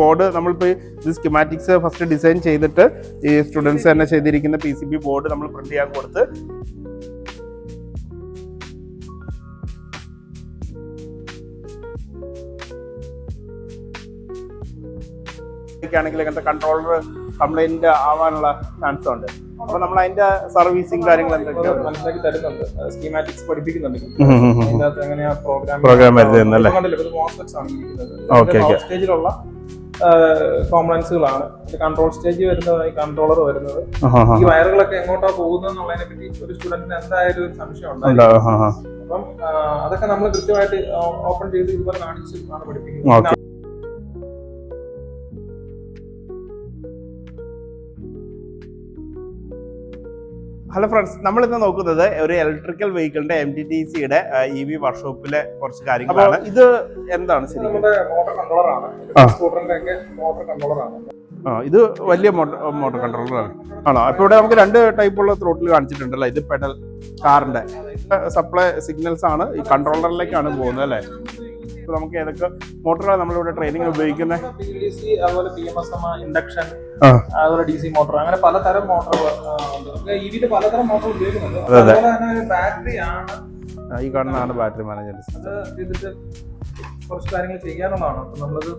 Board നമ്മളിപ്പോൾ ഇത് സ്കിമാറ്റിക്സ് first design ചെയ്തിട്ട് ഈ സ്റ്റുഡൻസ് തന്നെ ചെയ്തിരിക്കുന്ന PCB ബോർഡ് നമ്മൾ പ്രിന്റ് ചെയ്യാൻ കൊടുത്ത് ആണെങ്കിൽ അങ്ങനത്തെ കൺട്രോളർ കംപ്ലൈന്റ് ആവാനുള്ള ചാൻസ് ഉണ്ട്. അപ്പൊ നമ്മൾ അതിന്റെ സർവീസിങ് കാര്യങ്ങൾ എന്തൊക്കെയാണ് മനസ്സിലാക്കി തരുന്നുണ്ട്. സ്കീമാറ്റിക്സ് പഠിപ്പിക്കുന്നുണ്ട്. എങ്ങനെയാ പ്രോഗ്രാം വരുന്നല്ലേ? സ്റ്റേജിലുള്ള കോമ്പണൻസുകളാണ്. കൺട്രോൾ സ്റ്റേജ് വരുന്നത്, കൺട്രോളർ വരുന്നത്. ഈ വയറുകളൊക്കെ എങ്ങോട്ടാ പോകുന്നത് എന്നുള്ളതിനെ പറ്റി ഒരു സ്റ്റുഡന്റിന് എന്തായാലും ഒരു സംശയം ഉണ്ടാവും. അപ്പം അതൊക്കെ നമ്മൾ കൃത്യമായിട്ട് ഓപ്പൺ ചെയ്ത് ഇതുപോലെ കാണിച്ച് ആണ് പഠിപ്പിക്കുന്നത്. ഹലോ ഫ്രണ്ട്സ്, നമ്മൾ ഇന്ന് നോക്കുന്നത് ഒരു ഇലക്ട്രിക്കൽ വെഹിക്കിളിന്റെ MTTCയുടെ EV വർക്ക്ഷോപ്പിലെ കുറച്ച് കാര്യങ്ങളാണ്. ഇത് എന്താണ് ശരിക്കും? നമ്മുടെ മോട്ടോർ കൺട്രോളറാണ്. സ്കൂട്ടറിന്റെ ഒക്കെ മോട്ടോർ കൺട്രോളറാണ്. ഇത് വലിയ മോട്ടോർ കൺട്രോളറാണ് ആണോ? അപ്പൊ ഇവിടെ നമുക്ക് 2 ടൈപ്പുള്ള ത്രോട്ടിൽ കാണിച്ചിട്ടുണ്ടല്ലോ. ഇത് പെഡൽ കാറിന്റെ സപ്ലൈ സിഗ്നൽസ് ആണ് ഈ കൺട്രോളറിലേക്കാണ് പോകുന്നത് അല്ലേ? നമുക്ക് ഏതൊക്കെ മോട്ടോറാണ് നമ്മളിവിടെ ട്രെയിനിങ് ഉപയോഗിക്കുന്നത്? PLDC, അതുപോലെ PMSM, ഇൻഡക്ഷൻ, അതുപോലെ DC മോട്ടോർ, അങ്ങനെ പലതരം മോട്ടോറുകൾ EVയിൽ പലതരം മോട്ടോർ ഉപയോഗിക്കുന്നുണ്ട്. അതുപോലെ തന്നെ ഒരു ബാറ്ററി ആണ് ഈ കാണുന്നതാണ് ബാറ്ററി മാനേജ്മെന്റ്. അത് ചെയ്തിട്ട് കുറച്ച് കാര്യങ്ങൾ ചെയ്യാനുള്ളതാണ്. അപ്പൊ നമ്മളത്